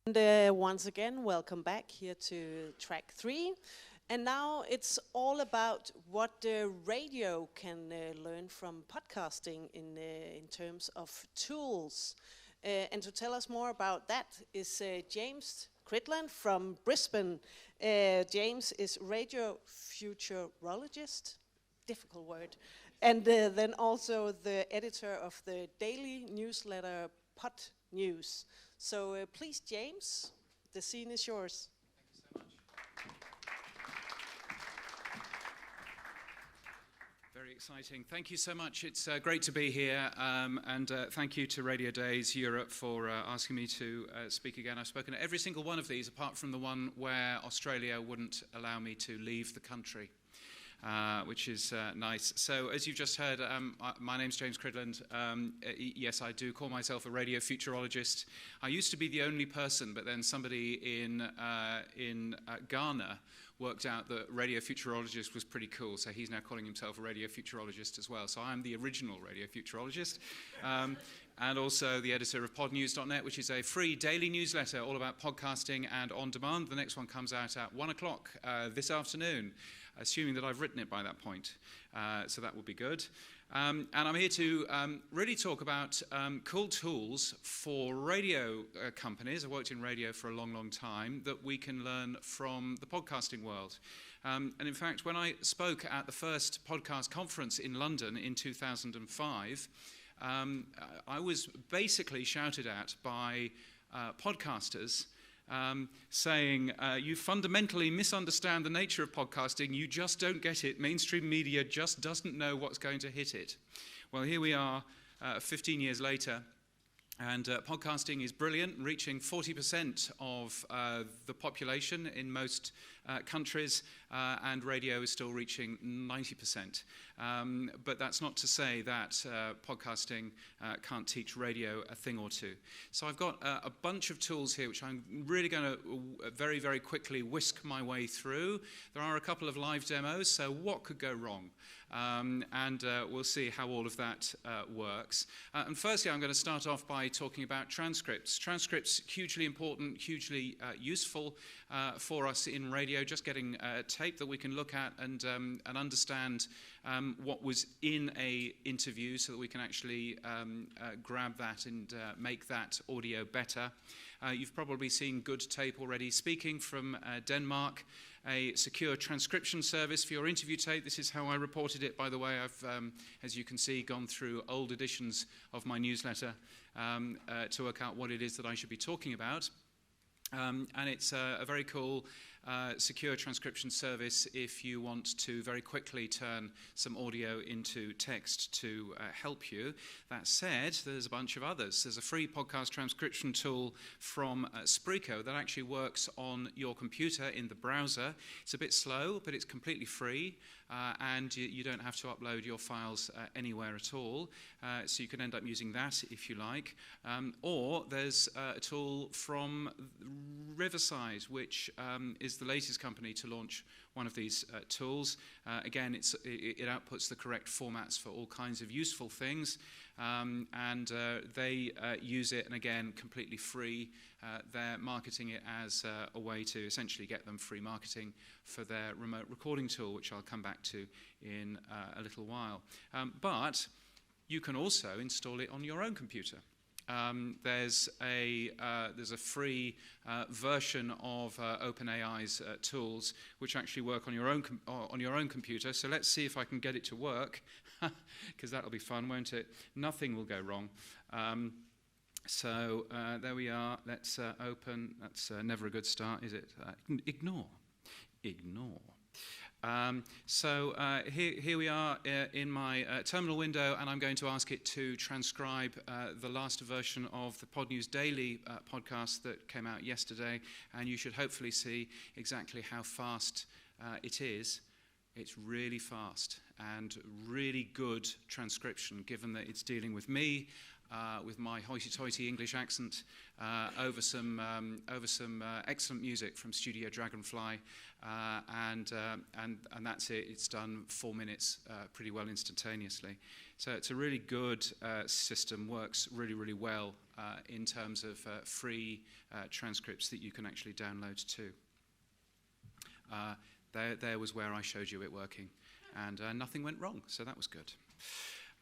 And once again, welcome back here to track 3. And now it's all about what radio can learn from podcasting in terms of tools. And to tell us more about that is James Cridland from Brisbane. James is radio futurologist, difficult word, and then also the editor of the daily newsletter Podnews. So please, James, the scene is yours. Thank you so much. Very exciting. Thank you so much. It's great to be here, and thank you to Radiodays Europe for asking me to speak again. I've spoken at every single one of these, apart from the one where Australia wouldn't allow me to leave the country. Which is nice. So, as you've just heard, my name's James Cridland. Yes, I do call myself a radio futurologist. I used to be the only person, but then somebody in Ghana worked out that radio futurologist was pretty cool, so he's now calling himself a radio futurologist as well. So I'm the original radio futurologist. And also the editor of Podnews.net, which is a free daily newsletter all about podcasting and on demand. The next one comes out at 1 o'clock this afternoon, assuming that I've written it by that point. So that will be good. And I'm here to really talk about cool tools for radio companies. I've worked in radio for a long, long time, that we can learn from the podcasting world. And in fact, when I spoke at the first podcast conference in London in 2005, I was basically shouted at by podcasters saying, you fundamentally misunderstand the nature of podcasting, you just don't get it, mainstream media just doesn't know what's going to hit it. Well, here we are 15 years later, and podcasting is brilliant, reaching 40% of the population in most countries, and radio is still reaching 90%. But that's not to say that podcasting can't teach radio a thing or two. So I've got a bunch of tools here which I'm really going to very, very quickly whisk my way through. There are a couple of live demos, so what could go wrong? And we'll see how all of that works. And firstly, I'm going to start off by talking about transcripts. Transcripts, hugely important, hugely useful for us in radio, just getting tape that we can look at and understand what was in a interview so that we can actually grab that and make that audio better. You've probably seen good tape already. Speaking from Denmark, a secure transcription service for your interview tape. This is how I reported it, by the way. I've, as you can see, gone through old editions of my newsletter to work out what it is that I should be talking about. And it's a very cool secure transcription service if you want to very quickly turn some audio into text to help you. That said, there's a bunch of others. There's a free podcast transcription tool from Spreaker that actually works on your computer in the browser. It's a bit slow, but it's completely free, and you don't have to upload your files anywhere at all. So you can end up using that if you like. Or there's a tool from Riverside, which is the latest company to launch one of these tools. Again, it outputs the correct formats for all kinds of useful things, and they use it, and again, completely free. They're marketing it as a way to essentially get them free marketing for their remote recording tool, which I'll come back to in a little while. But you can also install it on your own computer. There's a free version of OpenAI's tools which actually work on your own computer. So let's see if I can get it to work, because that'll be fun, won't it? Nothing will go wrong. So there we are. Let's open. That's never a good start, is it? Ignore. So here we are in my terminal window, and I'm going to ask it to transcribe the last version of the Podnews Daily podcast that came out yesterday, and you should hopefully see exactly how fast it is. It's really fast and really good transcription, given that it's dealing with me, with my hoity-toity English accent, over some excellent music from Studio Dragonfly, and that's it. It's done 4 minutes, pretty well instantaneously. So it's a really good system. Works really, really well in terms of free transcripts that you can actually download too. There was where I showed you it working, and nothing went wrong, so that was good.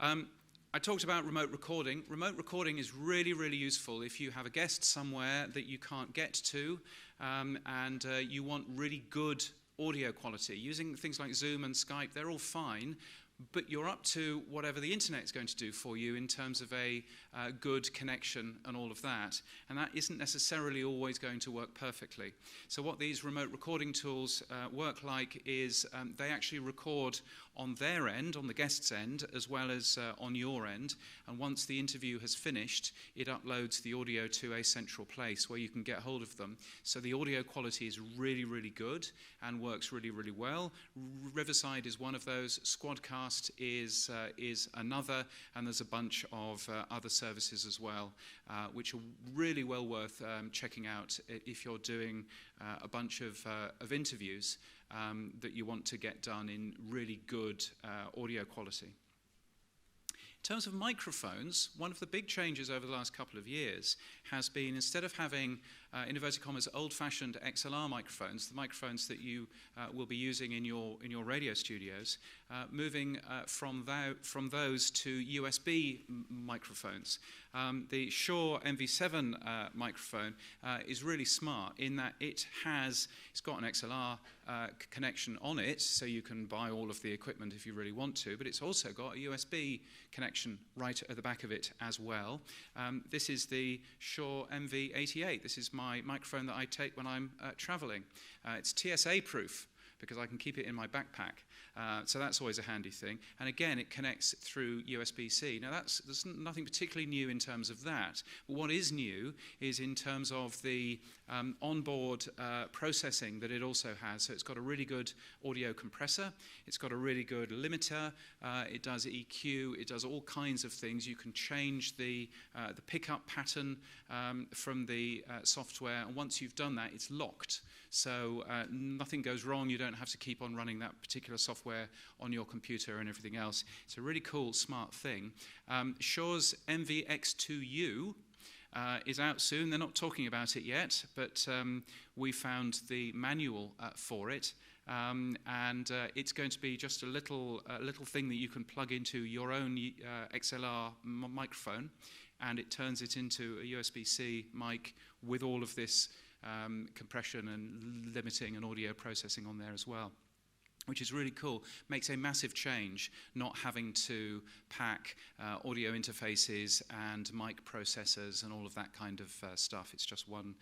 I talked about remote recording. Remote recording is really, really useful if you have a guest somewhere that you can't get to, and you want really good audio quality. Using things like Zoom and Skype, they're all fine, but you're up to whatever the internet is going to do for you in terms of a good connection and all of that. And that isn't necessarily always going to work perfectly. So what these remote recording tools work like is they actually record on their end, on the guest's end, as well as on your end. And once the interview has finished, it uploads the audio to a central place where you can get hold of them. So the audio quality is really, really good and works really, really well. Riverside is one of those. Squadcast is another, and there's a bunch of other services as well, which are really well worth checking out if you're doing a bunch of interviews that you want to get done in really good audio quality. In terms of microphones, one of the big changes over the last couple of years has been, instead of having, in inverted commas, old-fashioned XLR microphones, the microphones that you will be using in your radio studios, moving from those to USB microphones. The Shure MV7 microphone is really smart in that it's got an XLR connection on it, so you can buy all of the equipment if you really want to, but it's also got a USB connection right at the back of it as well. This is the Shure MV88. This is my microphone that I take when I'm traveling. It's TSA proof because I can keep it in my backpack. So that's always a handy thing. And again, it connects through USB-C. Now, there's nothing particularly new in terms of that. But what is new is in terms of the onboard processing that it also has. So it's got a really good audio compressor. It's got a really good limiter. It does EQ. It does all kinds of things. You can change the pickup pattern from the software. And once you've done that, it's locked. So nothing goes wrong. You don't have to keep on running that particular software on your computer and everything else. It's a really cool, smart thing. Shure's MVX2U is out soon. They're not talking about it yet, but we found the manual for it. And it's going to be just a little thing that you can plug into your own XLR microphone, and it turns it into a USB-C mic with all of this compression and limiting and audio processing on there as well, which is really cool. Makes a massive change not having to pack audio interfaces and mic processors and all of that kind of stuff. It's just one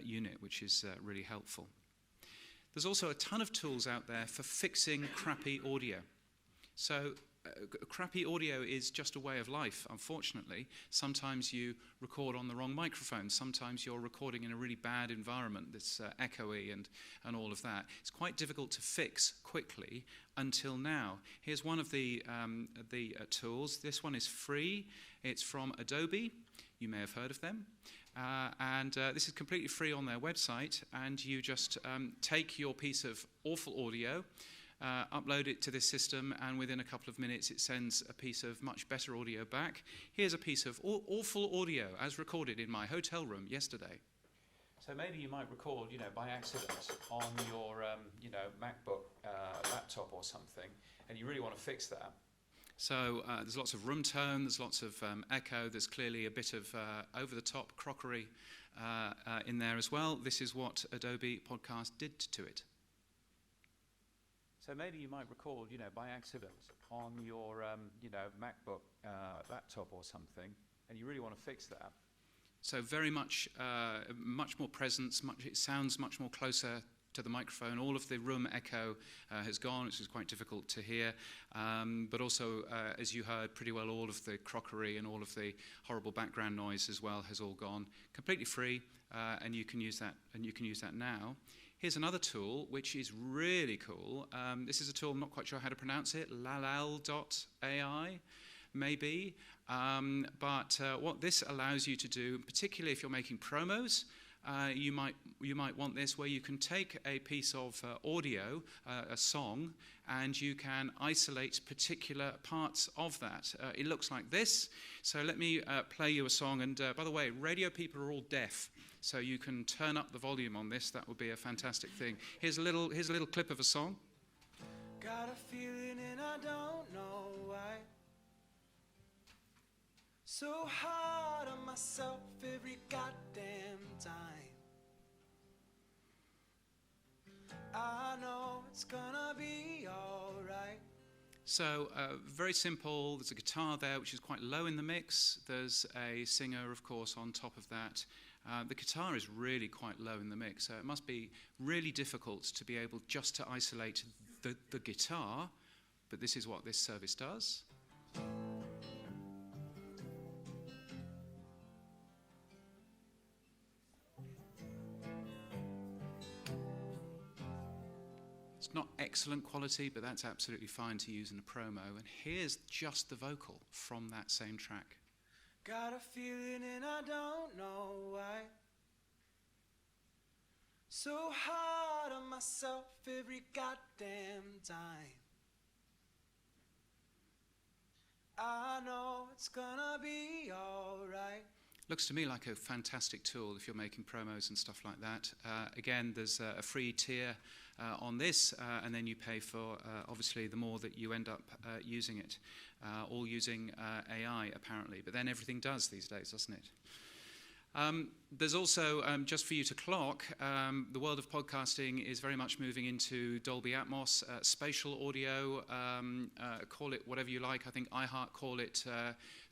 unit, which is really helpful. There's also a ton of tools out there for fixing crappy audio. So crappy audio is just a way of life, unfortunately. Sometimes you record on the wrong microphone. Sometimes you're recording in a really bad environment that's echoey and all of that. It's quite difficult to fix quickly until now. Here's one of the tools. This one is free. It's from Adobe. You may have heard of them. And this is completely free on their website. And you just take your piece of awful audio, upload it to this system, and within a couple of minutes it sends a piece of much better audio back. Here's a piece of awful audio as recorded in my hotel room yesterday. So maybe you might record, by accident on your, MacBook laptop or something, and you really want to fix that. So there's lots of room tone, there's lots of echo, there's clearly a bit of over-the-top crockery in there as well. This is what Adobe Podcast did to it. So maybe you might record, by accident on your, MacBook laptop or something, and you really want to fix that. So very much more presence, it sounds much more closer to the microphone. All of the room echo has gone, which is quite difficult to hear. But also, as you heard, pretty well all of the crockery and all of the horrible background noise as well has all gone. Completely free, and you can use that. And you can use that now. Here's another tool which is really cool. This is a tool, I'm not quite sure how to pronounce it, lalal.ai, maybe. But what this allows you to do, particularly if you're making promos, you might want this, where you can take a piece of audio, a song, and you can isolate particular parts of that. It looks like this. So let me play you a song. And by the way, radio people are all deaf, so you can turn up the volume on this. That would be a fantastic thing. Here's a little clip of a song. Got a feeling and I don't know why. So hard on myself every goddamn time. I know it's gonna be alright. So very simple. There's a guitar there, which is quite low in the mix. There's a singer, of course, on top of that. The guitar is really quite low in the mix, so it must be really difficult to be able just to isolate the guitar, but this is what this service does. It's not excellent quality, but that's absolutely fine to use in a promo. And here's just the vocal from that same track. Got a feeling and I don't know why. So hard on myself every goddamn time. I know it's gonna be alright. Looks to me like a fantastic tool if you're making promos and stuff like that. Again, there's a free tier on this, and then you pay for, obviously, the more that you end up using it. All using AI, apparently. But then everything does these days, doesn't it? There's also, just for you to clock, the world of podcasting is very much moving into Dolby Atmos, spatial audio, call it whatever you like. I think iHeart call it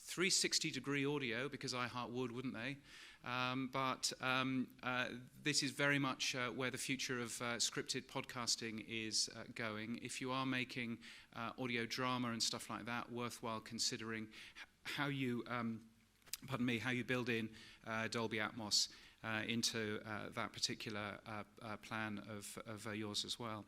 360-degree audio, because iHeart would, wouldn't they? But this is very much where the future of scripted podcasting is going. If you are making audio drama and stuff like that, worthwhile considering how you how you build in Dolby Atmos into that particular plan of yours as well.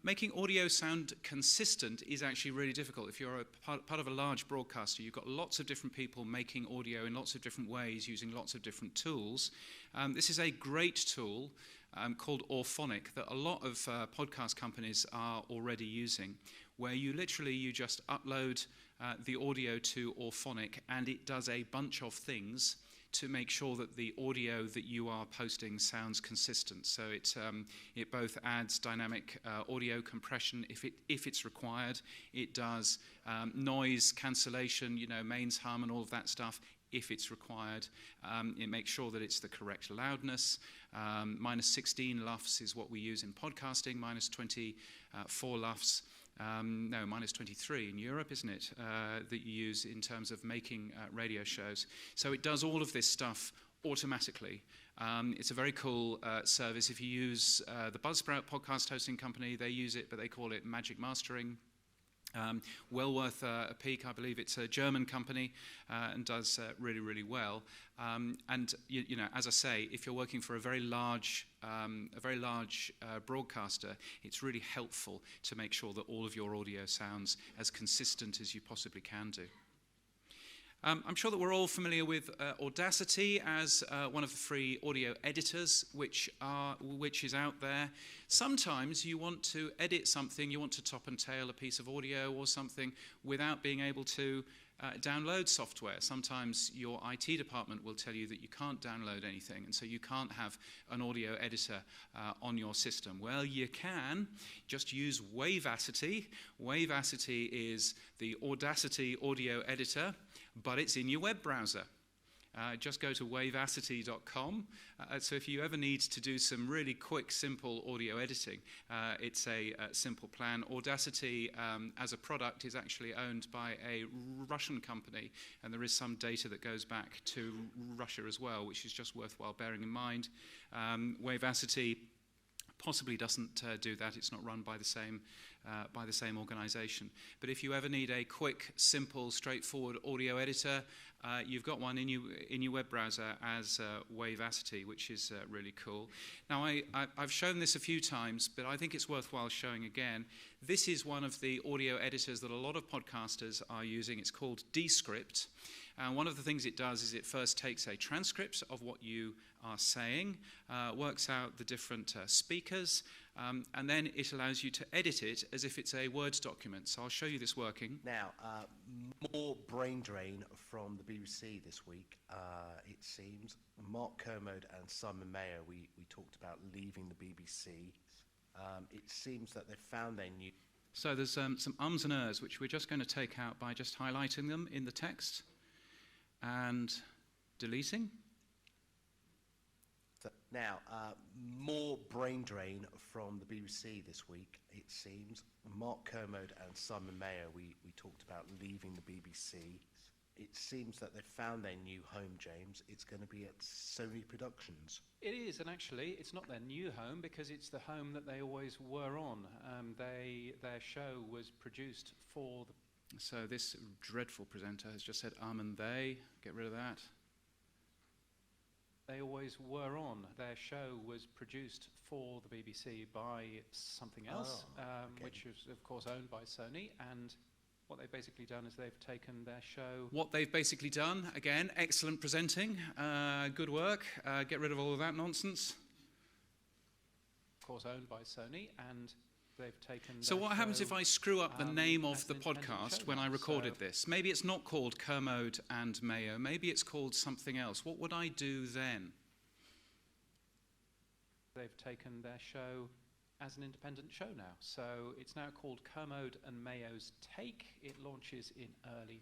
Making audio sound consistent is actually really difficult. If you're part of a large broadcaster, you've got lots of different people making audio in lots of different ways using lots of different tools. This is a great tool called Orphonic that a lot of podcast companies are already using, where you just upload the audio to Orphonic, and it does a bunch of things to make sure that the audio that you are posting sounds consistent. So it both adds dynamic audio compression if it's required. It does noise cancellation, mains hum and all of that stuff if it's required. It makes sure that it's the correct loudness. Minus 16 LUFS is what we use in podcasting, minus 24 LUFS. No, minus 23 in Europe, isn't it, that you use in terms of making radio shows. So it does all of this stuff automatically. It's a very cool service. If you use the Buzzsprout podcast hosting company, they use it, but they call it Magic Mastering. Well worth a peek. I believe it's a German company and does really, really well. And as I say, if you're working for a very large broadcaster, it's really helpful to make sure that all of your audio sounds as consistent as you possibly can do. I'm sure that we're all familiar with Audacity as one of the free audio editors which is out there. Sometimes you want to edit something, you want to top and tail a piece of audio or something without being able to download software. Sometimes your IT department will tell you that you can't download anything, and so you can't have an audio editor on your system. Well, you can just use Wavacity. Wavacity is the Audacity audio editor, but it's in your web browser. Just go to wavacity.com. So if you ever need to do some really quick, simple audio editing, it's a simple plan. Audacity as a product is actually owned by a Russian company, and there is some data that goes back to Russia as well, which is just worthwhile bearing in mind. Wavacity possibly doesn't do that. It's not run by the same organization. But if you ever need a quick, simple, straightforward audio editor, you've got one in your web browser as Wavacity, which is really cool. Now, I've shown this a few times, but I think it's worthwhile showing again. This is one of the audio editors that a lot of podcasters are using. It's called Descript. And one of the things it does is it first takes a transcript of what you are saying, works out the different speakers, and then it allows you to edit it as if it's a Word document. So I'll show you this working. Now, more brain drain from the BBC this week, it seems. Mark Kermode and Simon Mayo, we talked about leaving the BBC. It seems that they've found their new... So there's some ums and ers, which we're just going to take out by just highlighting them in the text and deleting. Now, more brain drain from the BBC this week, it seems. Mark Kermode and Simon Mayo, we talked about leaving the BBC. It seems that they've found their new home, James. It's going to be at Sony Productions. It is, and actually it's not their new home because it's the home that they always were on. Their show was produced for the... So this dreadful presenter has just said and they. Get rid of that. They always were on. Their show was produced for the BBC by something else, okay. which is of course owned by Sony, and what they've basically done is they've taken their show... What they've basically done, again, excellent presenting, good work, get rid of all of that nonsense. Of course owned by Sony, and they've taken... So what happens if I screw up the name of the as an independent podcast show when now? I recorded So this? Maybe it's not called Kermode and Mayo, maybe it's called something else. What would I do then? they've taken their show as an independent show now. So it's now called Kermode and Mayo's Take. It launches in early...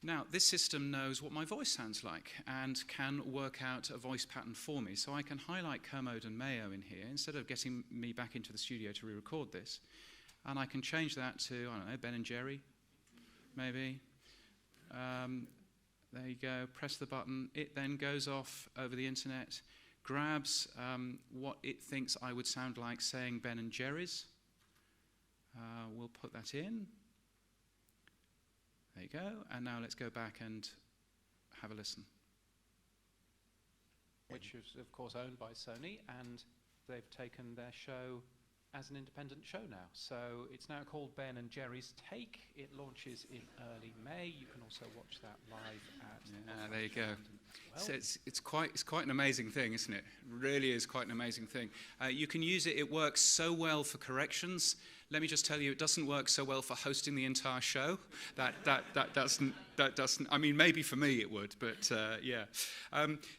Now, this system knows what my voice sounds like and can work out a voice pattern for me. So I can highlight Kermode and Mayo in here instead of getting me back into the studio to re-record this. And I can change that to, I don't know, Ben and Jerry, maybe. There you go, press the button. It then goes off over the internet, grabs what it thinks I would sound like saying Ben and Jerry's. We'll put that in. There you go. And now let's go back and have a listen. Which is, of course, owned by Sony, and they've taken their show as an independent show now. So it's now called Ben and Jerry's Take. It launches in early May. You can also watch that live at... There you go. Well. So it's quite an amazing thing, isn't it? Really is quite an amazing thing. You can use it. It works so well for corrections. Let me just tell you, it doesn't work so well for hosting the entire show. That doesn't. I mean, maybe for me it would, but yeah.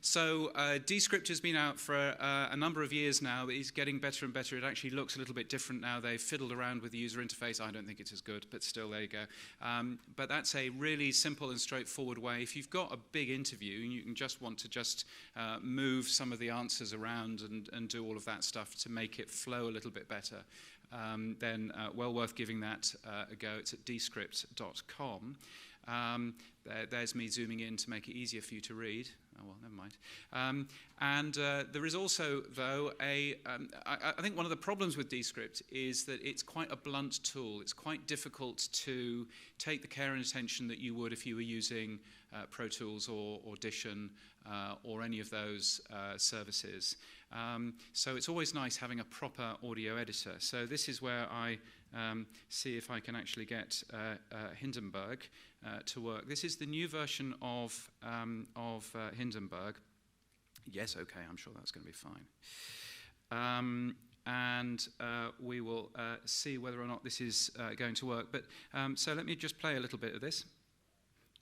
So Descript has been out for a number of years now. It's getting better and better. It actually looks a little bit different now. They've fiddled around with the user interface. I don't think it's as good, but still, there you go. But that's a really simple and straightforward way. If you've got a big interview and you can just want to move some of the answers around and do all of that stuff to make it flow a little bit better, then well worth giving that a go. It's at descript.com. There's me zooming in to make it easier for you to read. Oh, well, never mind. And there is also, though, I think one of the problems with Descript is that it's quite a blunt tool. It's quite difficult to take the care and attention that you would if you were using Pro Tools or Audition or any of those services. So it's always nice having a proper audio editor. So this is where I see if I can actually get Hindenburg to work. This is the new version of Hindenburg. Yes, okay, I'm sure that's going to be fine. And we will see whether or not this is going to work. But so let me just play a little bit of this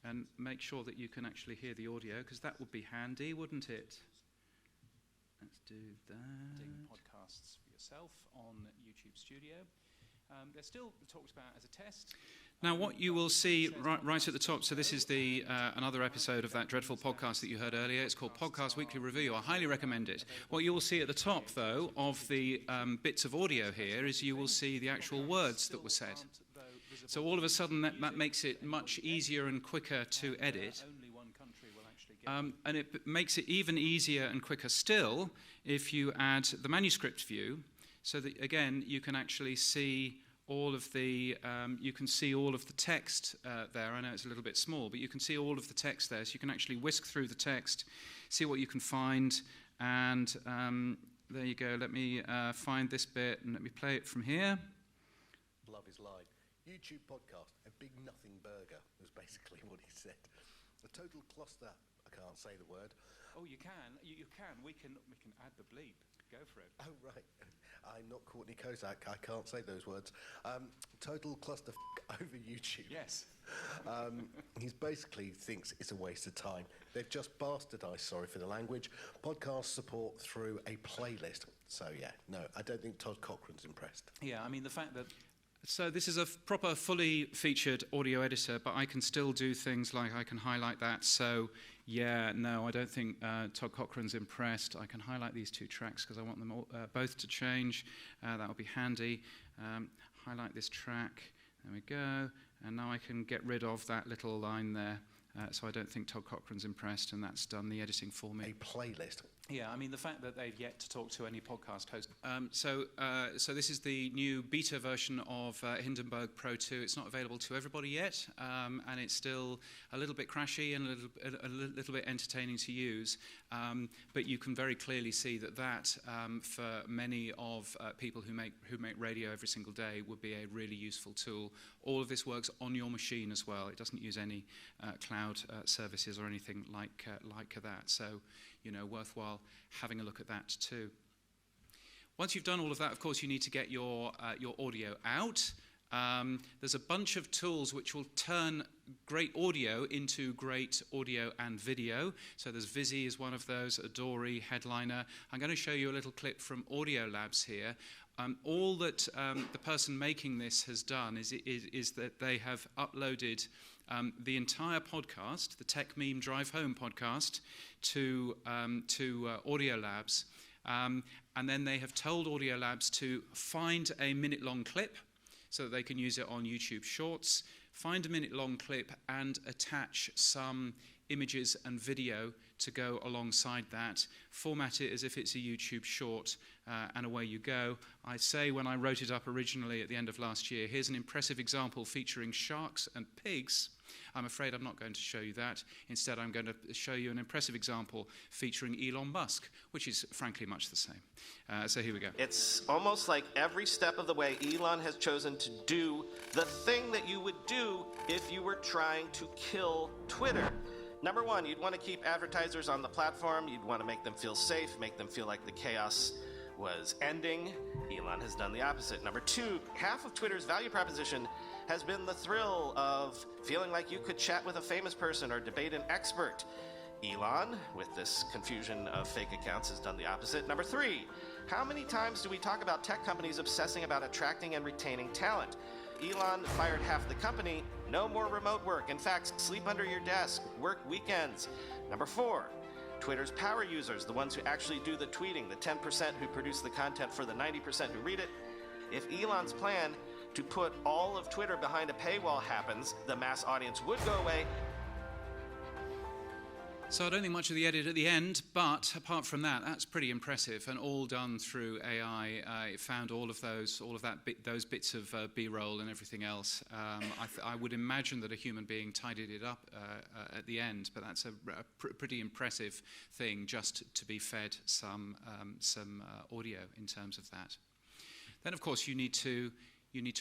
and make sure that you can actually hear the audio, because that would be handy, wouldn't it? Let's do that. Podcasts for yourself on YouTube Studio. They're still talked about as a test. Now, what you will see right at the top, so this is the another episode of that dreadful podcast that you heard earlier. It's called Podcast Weekly Review. I highly recommend it. What you will see at the top, though, of the bits of audio here is you will see the actual words that were said. So all of a sudden, that makes it much easier and quicker to edit. And it makes it even easier and quicker still if you add the manuscript view, so that, again, you can actually see all of the text there. I know it's a little bit small, but you can see all of the text there. So you can actually whisk through the text, see what you can find, and there you go. Let me find this bit and let me play it from here. Love is live. YouTube podcast, a big nothing burger was basically what he said. A total cluster. I can't say the word. Oh, you can. You can. We can add the bleep. Go for it. Oh, right. I'm not Courtney Kozak. I can't say those words. Total cluster over YouTube. Yes. He basically thinks it's a waste of time. They've just bastardised, sorry for the language, podcast support through a playlist. So, yeah, no, I don't think Todd Cochran's impressed. Yeah, I mean, the fact that... So this is a proper, fully featured audio editor, but I can still do things like I can highlight that. So, yeah, no, I don't think Todd Cochran's impressed. I can highlight these two tracks because I want them all, both to change. That will be handy. Highlight this track. There we go. And now I can get rid of that little line there. So I don't think Todd Cochran's impressed, and that's done the editing for me. A playlist. Yeah, I mean, the fact that they've yet to talk to any podcast host. So this is the new beta version of Hindenburg Pro 2. It's not available to everybody yet, and it's still a little bit crashy and a little bit entertaining to use. But you can very clearly see that for many of people who make radio every single day would be a really useful tool. All of this works on your machine as well. It doesn't use any cloud services or anything like that. So, you know, worthwhile having a look at that too. Once you've done all of that, of course, you need to get your audio out. There's a bunch of tools which will turn great audio into great audio and video. So there's Visi is one of those, Adori, Headliner. I'm going to show you a little clip from Audio Labs here. All that the person making this has done is that they have uploaded the entire podcast, the Tech Meme Drive Home podcast, to Audio Labs. And then they have told Audio Labs to find a minute-long clip so that they can use it on YouTube Shorts, find a minute-long clip and attach some images and video to go alongside that, format it as if it's a YouTube short, and away you go. I say when I wrote it up originally at the end of last year, here's an impressive example featuring sharks and pigs. I'm afraid I'm not going to show you that. Instead, I'm going to show you an impressive example featuring Elon Musk, which is frankly much the same. So here we go. It's almost like every step of the way, Elon has chosen to do the thing that you would do if you were trying to kill Twitter. Number one, you'd want to keep advertisers on the platform. You'd want to make them feel safe, make them feel like the chaos was ending. Elon has done the opposite. Number two, half of Twitter's value proposition has been the thrill of feeling like you could chat with a famous person or debate an expert. Elon, with this confusion of fake accounts, has done the opposite. Number three, how many times do we talk about tech companies obsessing about attracting and retaining talent? Elon fired half the company. No more remote work. In fact, sleep under your desk, work weekends. Number four, Twitter's power users, the ones who actually do the tweeting, the 10% who produce the content for the 90% who read it. If Elon's plan to put all of Twitter behind a paywall happens, the mass audience would go away. So I don't think much of the edit at the end, but apart from that, that's pretty impressive and all done through AI. It found all of those bits of B-roll and everything else. I would imagine that a human being tidied it up at the end, but that's a pretty impressive thing just to be fed some audio in terms of that. Then, of course, you need to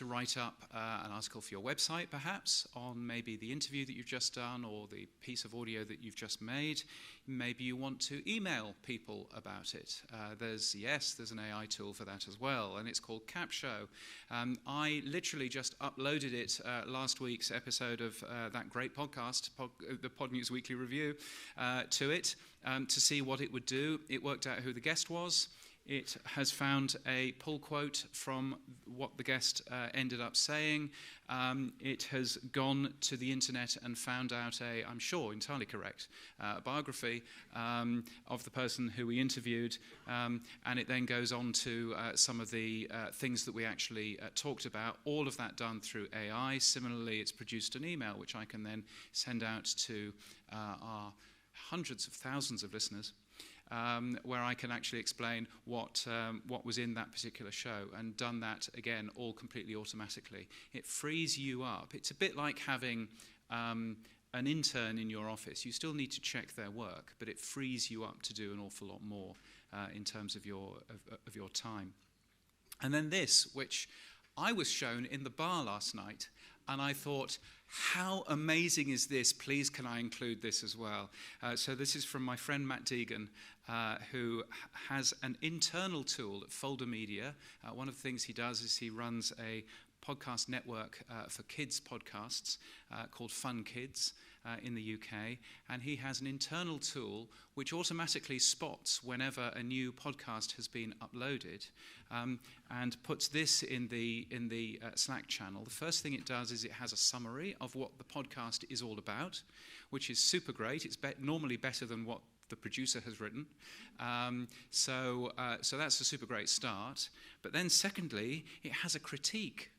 write up an article for your website, perhaps, on maybe the interview that you've just done or the piece of audio that you've just made. Maybe you want to email people about it. There's an AI tool for that as well, and it's called Capshow. I literally just uploaded it last week's episode of that great podcast, the Podnews Weekly Review, to it to see what it would do. It worked out who the guest was. It has found a pull quote from what the guest ended up saying. It has gone to the internet and found out I'm sure entirely correct, biography of the person who we interviewed. And it then goes on to some of the things that we actually talked about, all of that done through AI. Similarly, it's produced an email, which I can then send out to our hundreds of thousands of listeners. Where I can actually explain what was in that particular show, and done that, again, all completely automatically. It frees you up. It's a bit like having an intern in your office. You still need to check their work, but it frees you up to do an awful lot more in terms of your time. And then this, which I was shown in the bar last night. and I thought, how amazing is this? Please, can I include this as well? So this is from my friend Matt Deegan, who has an internal tool at Folder Media. One of the things he does is he runs a podcast network for kids podcasts called Fun Kids in the UK, and he has an internal tool which automatically spots whenever a new podcast has been uploaded, and puts this in the Slack channel. The first thing it does is it has a summary of what the podcast is all about, which is super great. It's normally better than what the producer has written. So that's a super great start. But then secondly, it has a critique.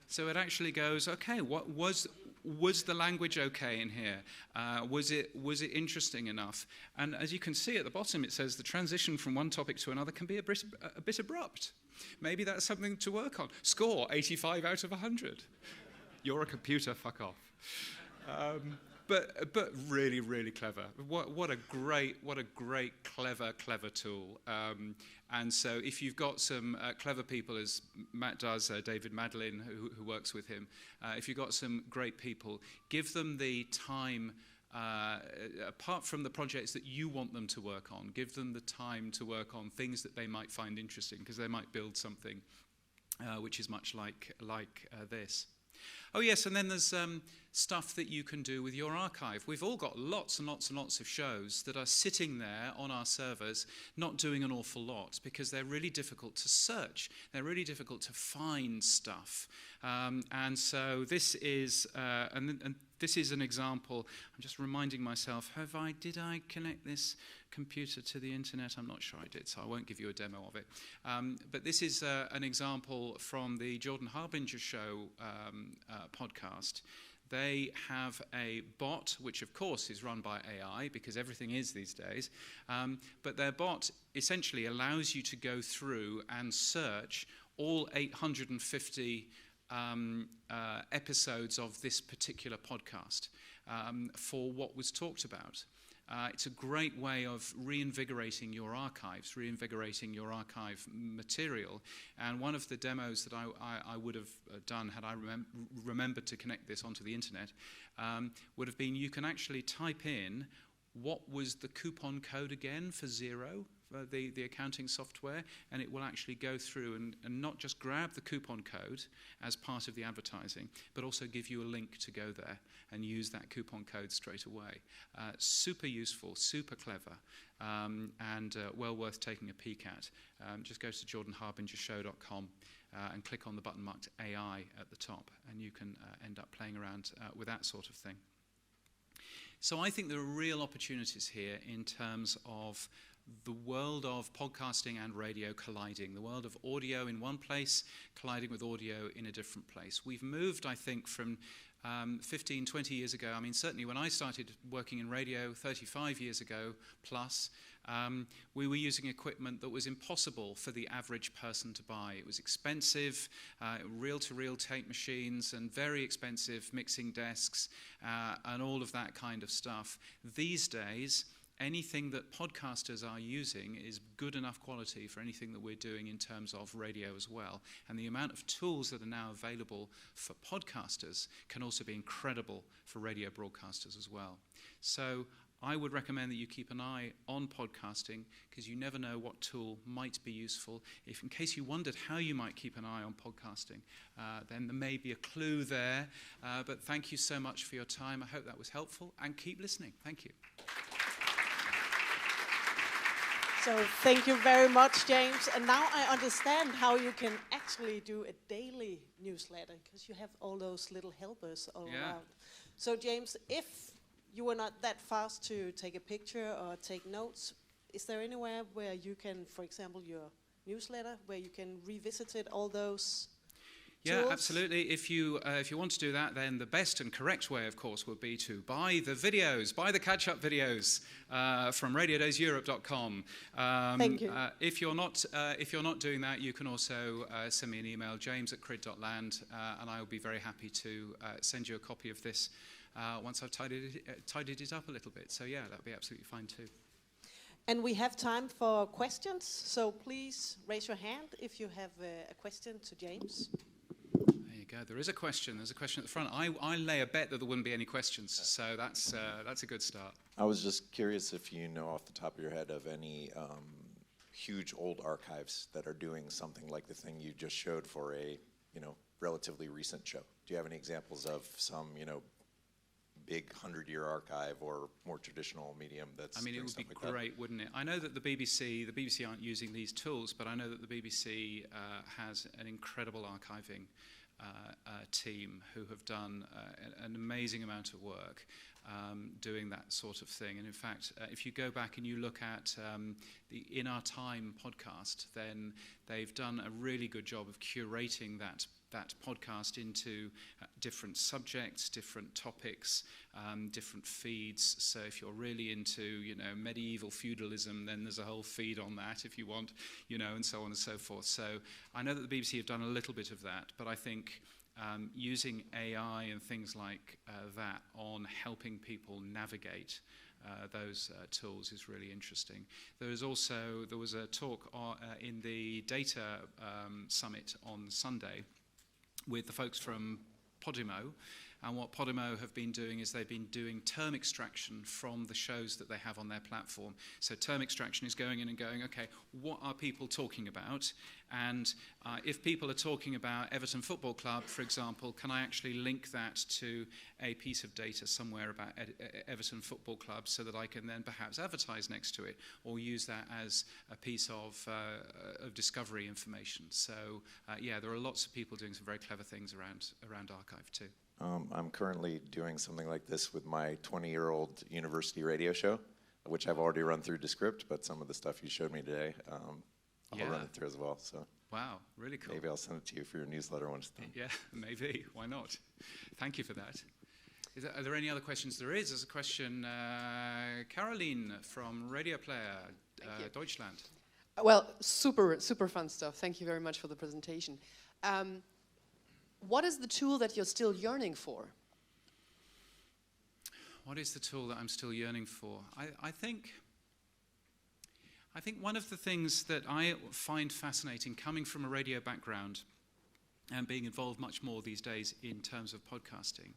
So it actually goes, okay, what was the language okay in here? Was it interesting enough? And as you can see at the bottom, it says the transition from one topic to another can be a bit abrupt. Maybe that's something to work on. Score 85 out of 100. You're a computer, fuck off. But really, really clever. What a great, clever tool. And so if you've got some clever people, as Matt does, David Madeline, who works with him, if you've got some great people, give them the time, apart from the projects that you want them to work on, give them the time to work on things that they might find interesting, because they might build something which is much like this. Oh yes, and then there's stuff that you can do with your archive. We've all got lots and lots and lots of shows that are sitting there on our servers, not doing an awful lot, because they're really difficult to search. They're really difficult to find stuff. And so this is, and this is an example. I'm just reminding myself, did I connect this computer to the internet? I'm not sure I did, so I won't give you a demo of it. But this is an example from the Jordan Harbinger Show podcast. They have a bot, which of course is run by AI, because everything is these days. But their bot essentially allows you to go through and search all 850 episodes of this particular podcast for what was talked about. It's a great way of reinvigorating your archives, reinvigorating your archive material. And one of the demos that I would have done had I remembered to connect this onto the internet would have been, you can actually type in what was the coupon code again for Xero, the accounting software, and it will actually go through and not just grab the coupon code as part of the advertising, but also give you a link to go there and use that coupon code straight away. Super useful, super clever, and well worth taking a peek at. Just go to jordanharbingershow.com and click on the button marked AI at the top, and you can end up playing around with that sort of thing. So I think there are real opportunities here in terms of the world of podcasting and radio colliding, the world of audio in one place colliding with audio in a different place. We've moved, I think, from 15, 20 years ago. I mean, certainly when I started working in radio 35 years ago plus, we were using equipment that was impossible for the average person to buy. It was expensive, reel-to-reel tape machines and very expensive mixing desks and all of that kind of stuff. These days, anything that podcasters are using is good enough quality for anything that we're doing in terms of radio as well. And the amount of tools that are now available for podcasters can also be incredible for radio broadcasters as well. So I would recommend that you keep an eye on podcasting, because you never know what tool might be useful. If, in case you wondered how you might keep an eye on podcasting, then there may be a clue there. But thank you so much for your time. I hope that was helpful, and keep listening. Thank you. So thank you very much, James. And now I understand how you can actually do a daily newsletter, because you have all those little helpers all around. So James, if you were not that fast to take a picture or take notes, is there anywhere where you can, for example, your newsletter, where you can revisit it, all those Yeah, tools? absolutely. If you want to do that, then the best and correct way, of course, would be to buy the videos, buy the catch-up videos from Radiodayseurope.com. Thank you. If you're not doing that, you can also send me an email, james@crid.land, and I will be very happy to send you a copy of this once I've tidied it up a little bit. So yeah, that would be absolutely fine too. And we have time for questions, so please raise your hand if you have a question to James. There you go. There is a question. There's a question at the front. I lay a bet that there wouldn't be any questions, so that's a good start. I was just curious if you know off the top of your head of any huge old archives that are doing something like the thing you just showed for a, relatively recent show. Do you have any examples of some, big 100-year archive or more traditional medium that's I mean, it would be great, wouldn't it? I know that the BBC aren't using these tools, but I know that the BBC has an incredible archiving team who have done an amazing amount of work doing that sort of thing. And in fact, if you go back and you look at the In Our Time podcast, then they've done a really good job of curating that podcast into different subjects, different topics, different feeds. So if you're really into, medieval feudalism, then there's a whole feed on that if you want, and so on and so forth. So I know that the BBC have done a little bit of that, but I think using AI and things like that on helping people navigate those tools is really interesting. There was a talk in the Data Summit on Sunday with the folks from Podimo, and what Podimo have been doing is they've been doing term extraction from the shows that they have on their platform. So term extraction is going in and going, okay, what are people talking about? And if people are talking about Everton Football Club, for example, can I actually link that to a piece of data somewhere about Everton Football Club so that I can then perhaps advertise next to it or use that as a piece of discovery information? So there are lots of people doing some very clever things around archive too. I'm currently doing something like this with my 20-year-old university radio show, which I've already run through Descript, but some of the stuff you showed me today, I'll run it through as well. So wow, really cool. Maybe I'll send it to you for your newsletter once it's done. Yeah, maybe. Why not? Thank you for that. Are there any other questions? There's a question. Caroline from Radio Player, Deutschland. Well, super fun stuff. Thank you very much for the presentation. What is the tool that you're still yearning for? What is the tool that I'm still yearning for? I think one of the things that I find fascinating, coming from a radio background and being involved much more these days in terms of podcasting,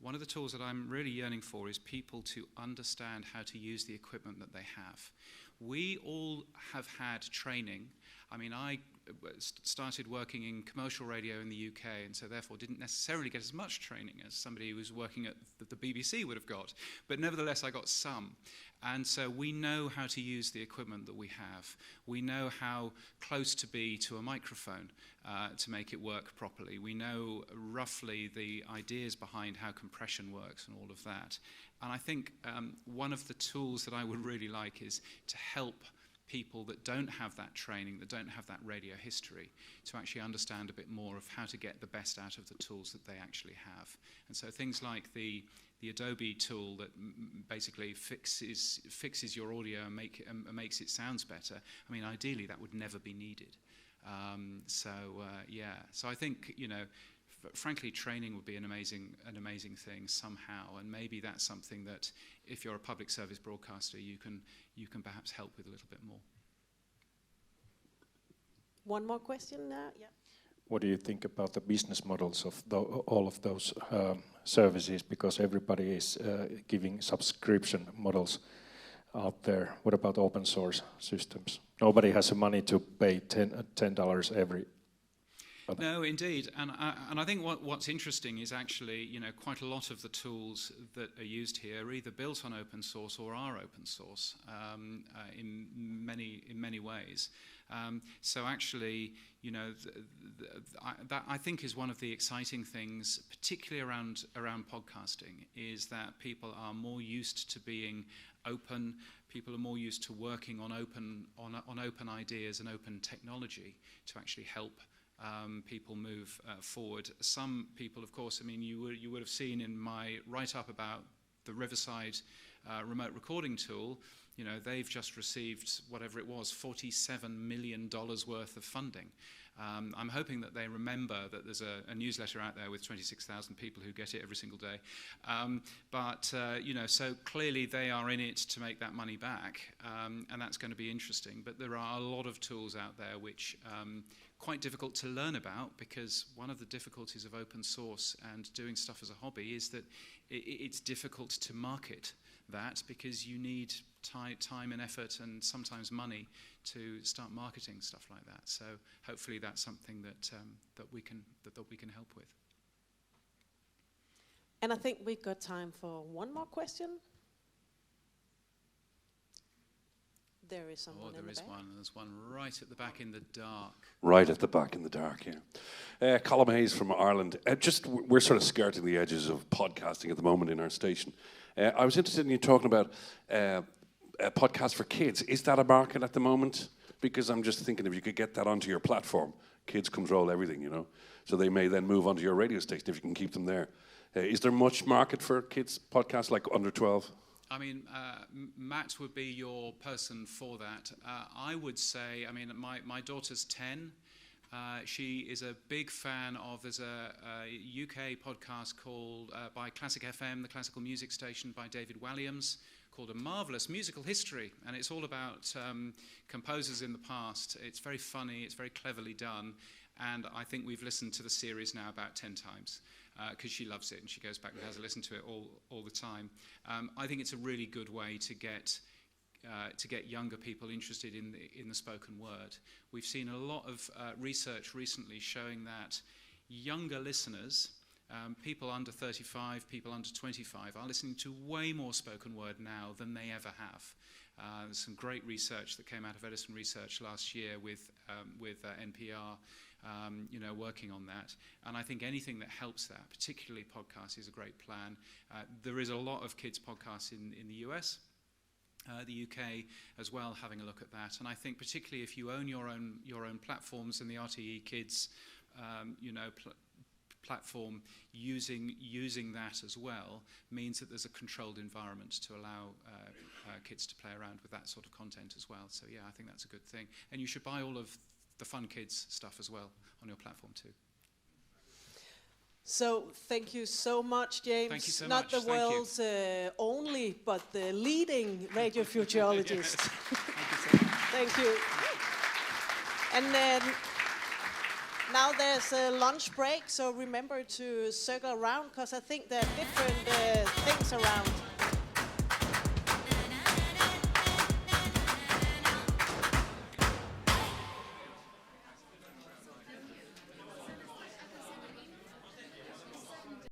one of the tools that I'm really yearning for is people to understand how to use the equipment that they have. We all have had training. I mean, I started working in commercial radio in the UK, and so therefore didn't necessarily get as much training as somebody who was working at the BBC would have got. But nevertheless, I got some. And so we know how to use the equipment that we have. We know how close to be to a microphone to make it work properly. We know roughly the ideas behind how compression works and all of that. And I think one of the tools that I would really like is to help people that don't have that training, that don't have that radio history, to actually understand a bit more of how to get the best out of the tools that they actually have. And so things like the Adobe tool that basically fixes your audio and makes it sounds better. I mean, ideally that would never be needed. So I think, frankly, training would be an amazing thing somehow, and maybe that's something that, if you're a public service broadcaster, you can perhaps help with a little bit more. One more question. Yeah. What do you think about the business models of all of those services? Because everybody is giving subscription models out there. What about open source systems? Nobody has the money to pay $10 every. No, indeed, and I think what's interesting is actually, quite a lot of the tools that are used here are either built on open source or are open source in many ways. So actually, that I think is one of the exciting things, particularly around podcasting, is that people are more used to being open. People are more used to working on open ideas and open technology to actually help people move forward. Some people, of course, I mean, you would have seen in my write-up about the Riverside remote recording tool, You know, they've just received whatever it was, $47 million worth of funding. I'm hoping that they remember that there's a newsletter out there with 26,000 people who get it every single day. You know, so clearly they are in it to make that money back, and that's going to be interesting. But there are a lot of tools out there which quite difficult to learn about, because one of the difficulties of open source and doing stuff as a hobby is that it's difficult to market that, because you need time and effort and sometimes money to start marketing stuff like that. So hopefully that's something that we can help with. And I think we've got time for one more question. There is someone in the back. There's one right at the back in the dark. Right at the back in the dark, yeah. Colm Hayes from Ireland. We're sort of skirting the edges of podcasting at the moment in our station. I was interested in you talking about a podcast for kids. Is that a market at the moment? Because I'm just thinking if you could get that onto your platform, kids control everything, you know. So they may then move onto your radio station if you can keep them there. Is there much market for kids podcasts, like under 12? I mean, Matt would be your person for that. I would say, I mean, my daughter's 10. She is a big fan of, there's a UK podcast called, by Classic FM, the classical music station, by David Walliams, called A Marvellous Musical History. And it's all about composers in the past. It's very funny, it's very cleverly done. And I think we've listened to the series now about 10 times. Because she loves it and she goes back and has a listen to it all the time. I think it's a really good way to get younger people interested in the spoken word. We've seen a lot of research recently showing that younger listeners, people under 35, people under 25, are listening to way more spoken word now than they ever have. There's some great research that came out of Edison Research last year with NPR. You know, working on that. And I think anything that helps that, particularly podcasts, is a great plan. There is a lot of kids podcasts in the US, the UK as well, having a look at that. And I think particularly if you own your own platforms, and the RTE Kids, you know, platform using that as well means that there's a controlled environment to allow kids to play around with that sort of content as well. So yeah, I think that's a good thing. And you should buy all of the Fun Kids stuff as well on your platform too. So thank you so much, James. Thank you so much. Not the world's only, but the leading radio futurologist. Thank you. And then now there's a lunch break, so remember to circle around, because I think there are different things around.